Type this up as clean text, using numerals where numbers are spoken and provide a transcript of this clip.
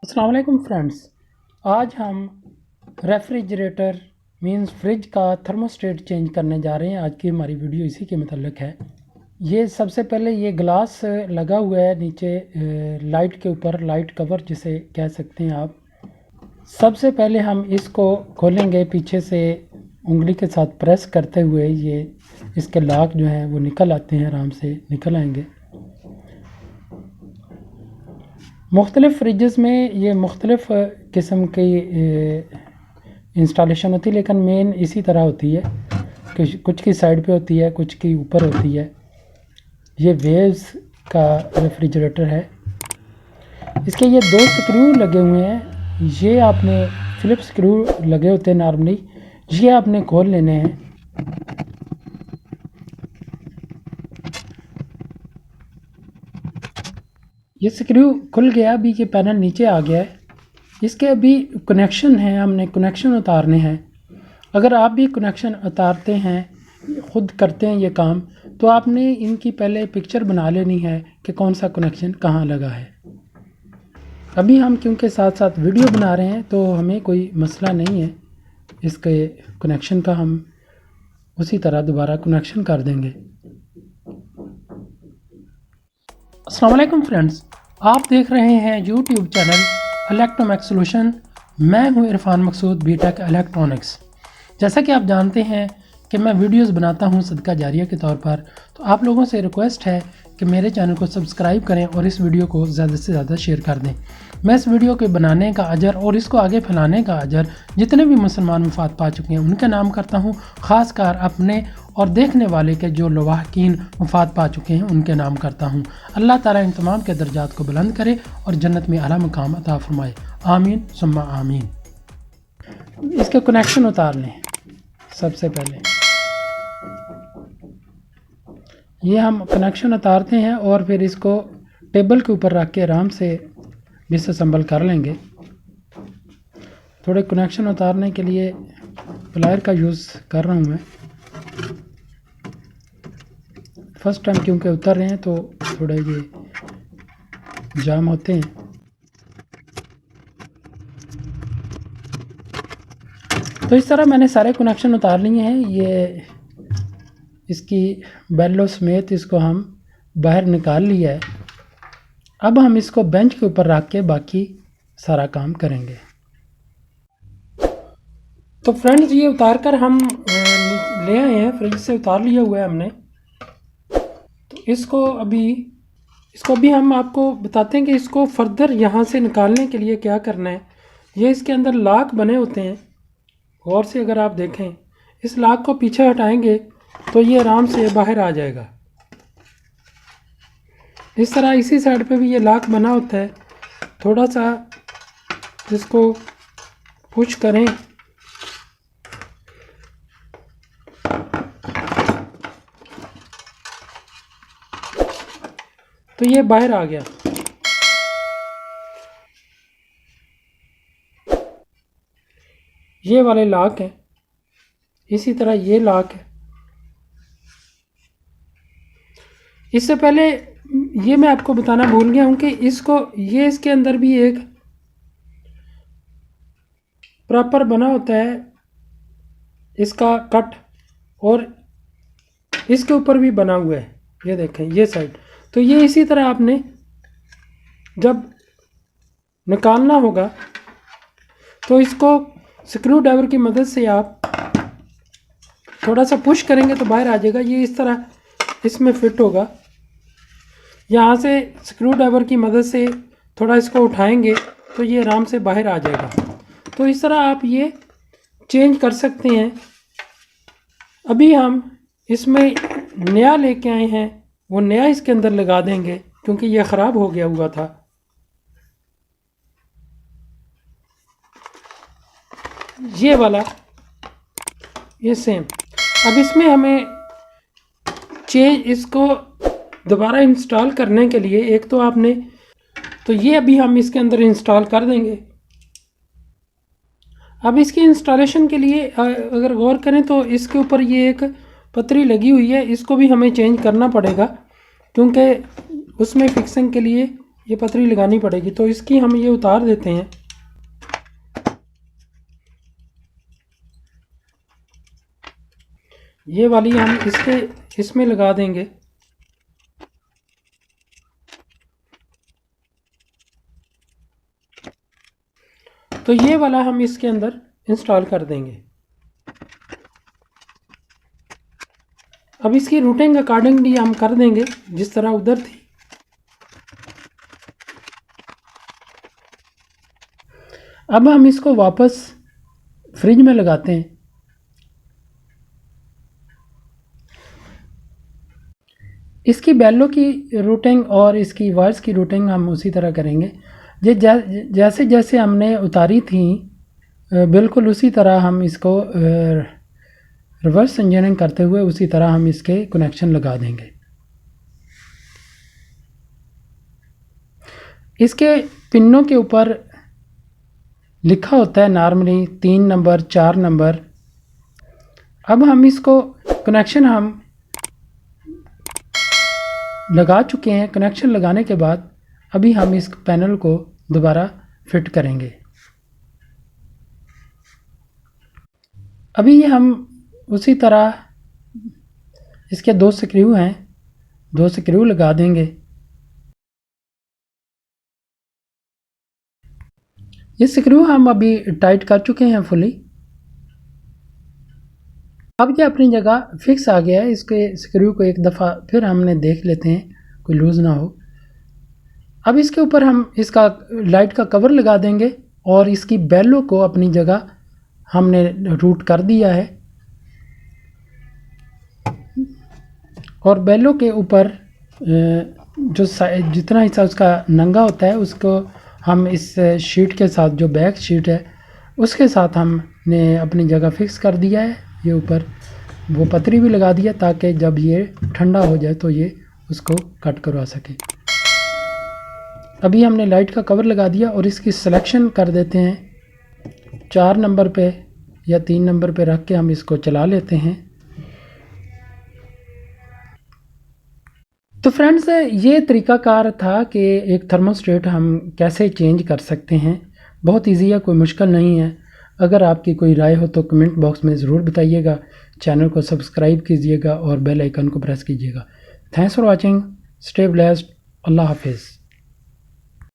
अस्सलाम वालेकुम फ्रेंड्स। आज हम रेफ्रिजरेटर मींस फ्रिज का थर्मोस्टेट चेंज करने जा रहे हैं। आज की हमारी वीडियो इसी के मतलब है। ये सबसे पहले ये ग्लास लगा हुआ है नीचे लाइट के ऊपर, लाइट कवर जिसे कह सकते हैं आप। सबसे पहले हम इसको खोलेंगे पीछे से, उंगली के साथ प्रेस करते हुए ये इसके लॉक जो हैं वो निकल आते हैं, आराम से निकल आएंगे। मुख्तलिफ़ फ्रिजेस में ये मुख्तलिफ़ किस्म की इंस्टॉलेशन होती है, लेकिन मेन इसी तरह होती है कि कुछ की साइड पे होती है, कुछ की ऊपर होती है। ये वेव्स का रेफ्रिजरेटर है। इसके ये दो स्क्रू लगे हुए हैं। ये आपने फिलिप्स स्क्रू लगे होते हैं नॉर्मली, ये आपने खोल लेने हैं। ये स्क्रू खुल गया, अभी ये पैनल नीचे आ गया है। इसके अभी कनेक्शन है, हमने कनेक्शन उतारने हैं। अगर आप भी कनेक्शन उतारते हैं, ख़ुद करते हैं ये काम, तो आपने इनकी पहले पिक्चर बना लेनी है कि कौन सा कनेक्शन कहाँ लगा है। अभी हम क्योंकि साथ साथ वीडियो बना रहे हैं तो हमें कोई मसला नहीं है इसके कनेक्शन का, हम उसी तरह दोबारा कनेक्शन कर देंगे। अस्सलाम वालेकुम फ्रेंड्स, आप देख रहे हैं यूट्यूब चैनल इलेक्ट्रोमैक्स सोल्यूशन। मैं हूं इरफान मकसूद, बीटेक इलेक्ट्रॉनिक्स। जैसा कि आप जानते हैं कि मैं वीडियोस बनाता हूं सदका जारिया के तौर पर, तो आप लोगों से रिक्वेस्ट है कि मेरे चैनल को सब्सक्राइब करें और इस वीडियो को ज़्यादा से ज़्यादा शेयर कर दें। मैं इस वीडियो के बनाने का अजर और इसको आगे फैलाने का अजर जितने भी मुसलमान वफ़ात पा चुके हैं उनका नाम करता हूँ, ख़ासकर अपने और देखने वाले के जो लवाहकीन वफ़ात पा चुके हैं उनके नाम करता हूँ। अल्लाह ताला इन तमाम के दर्जात को बुलंद करे और जन्नत में आला मकाम अता फरमाए, आमीन सुम्मा आमीन। इसके कनेक्शन उतार लें। सबसे पहले ये हम कनेक्शन उतारते हैं और फिर इसको टेबल के ऊपर रख के आराम से डिसअसेंबल कर लेंगे। थोड़े कनेक्शन उतारने के लिए प्लायर का यूज़ कर रहा हूँ मैं। फर्स्ट टाइम क्योंकि उतर रहे हैं तो थोड़े ये जाम होते हैं। तो इस तरह मैंने सारे कनेक्शन उतार लिए हैं। ये इसकी बेलो समेत इसको हम बाहर निकाल लिया है। अब हम इसको बेंच के ऊपर रख के बाकी सारा काम करेंगे। तो फ्रेंड्स, ये उतार कर हम ले आए हैं, फ्रिज से उतार लिया हुआ है हमने। तो इसको अभी हम आपको बताते हैं कि इसको फर्दर यहाँ से निकालने के लिए क्या करना है। ये इसके अंदर लॉक बने होते हैं, गौर से अगर आप देखें, इस लॉक को पीछे हटाएंगे तो ये आराम से बाहर आ जाएगा। इस तरह इसी साइड पे भी ये लॉक बना होता है। थोड़ा सा इसको पुश करें तो ये बाहर आ गया। ये वाले लॉक है, इसी तरह ये लॉक है। इससे पहले ये मैं आपको बताना भूल गया हूँ कि ये इसके अंदर भी एक प्रॉपर बना होता है इसका कट, और इसके ऊपर भी बना हुआ है, ये देखें ये साइड। तो ये इसी तरह आपने जब निकालना होगा तो इसको स्क्रू ड्राइवर की मदद से आप थोड़ा सा पुश करेंगे तो बाहर आ जाएगा। ये इस तरह इसमें फिट होगा। यहाँ से स्क्रू ड्राइवर की मदद से थोड़ा इसको उठाएंगे तो ये आराम से बाहर आ जाएगा। तो इस तरह आप ये चेंज कर सकते हैं। अभी हम इसमें नया लेके आए हैं, वो नया इसके अंदर लगा देंगे क्योंकि ये ख़राब हो गया हुआ था। ये वाला ये सेम। अब इसमें हमें इसको दोबारा इंस्टॉल करने के लिए एक तो आपने, तो ये अभी हम इसके अंदर इंस्टॉल कर देंगे। अब इसकी इंस्टॉलेशन के लिए अगर गौर करें तो इसके ऊपर ये एक पतरी लगी हुई है, इसको भी हमें चेंज करना पड़ेगा क्योंकि उसमें फिक्सिंग के लिए ये पतरी लगानी पड़ेगी, तो इसकी हम ये उतार देते हैं। ये वाली हम इसमें लगा देंगे। तो ये वाला हम इसके अंदर इंस्टॉल कर देंगे। अब इसकी रूटिंग अकॉर्डिंगली हम कर देंगे जिस तरह उधर थी। अब हम इसको वापस फ्रिज में लगाते हैं। इसकी बेलों की रूटिंग और इसकी वायर्स की रूटिंग हम उसी तरह करेंगे। जैसे जैसे हमने उतारी थी बिल्कुल उसी तरह हम इसको रिवर्स इंजीनियरिंग करते हुए उसी तरह हम इसके कनेक्शन लगा देंगे। इसके पिनों के ऊपर लिखा होता है नॉर्मली 3 नंबर 4 नंबर। अब हम इसको कनेक्शन हम लगा चुके हैं। कनेक्शन लगाने के बाद अभी हम इस पैनल को दोबारा फिट करेंगे। अभी हम उसी तरह इसके 2 स्क्रू हैं, 2 स्क्रू लगा देंगे। ये स्क्रू हम अभी टाइट कर चुके हैं फुली। अब ये अपनी जगह फिक्स आ गया है। इसके स्क्रू को एक दफ़ा फिर हमने देख लेते हैं कोई लूज़ ना हो। अब इसके ऊपर हम इसका लाइट का कवर लगा देंगे और इसकी बेलों को अपनी जगह हमने रूट कर दिया है। और बेलों के ऊपर जो जितना हिस्सा उसका नंगा होता है उसको हम इस शीट के साथ, जो बैक शीट है उसके साथ हमने अपनी जगह फिक्स कर दिया है। ये ऊपर वो पतरी भी लगा दिया ताकि जब ये ठंडा हो जाए तो ये उसको कट करवा सके। अभी हमने लाइट का कवर लगा दिया और इसकी सिलेक्शन कर देते हैं 4 नंबर पे या 3 नंबर पे रख के हम इसको चला लेते हैं। तो फ्रेंड्स ये तरीकाकार था कि एक थर्मोस्टेट हम कैसे चेंज कर सकते हैं। बहुत इजी है, कोई मुश्किल नहीं है। अगर आपकी कोई राय हो तो कमेंट बॉक्स में ज़रूर बताइएगा। चैनल को सब्सक्राइब कीजिएगा और बेल आइकन को प्रेस कीजिएगा। Thanks for watching. Stay blessed. Allah हाफिज़।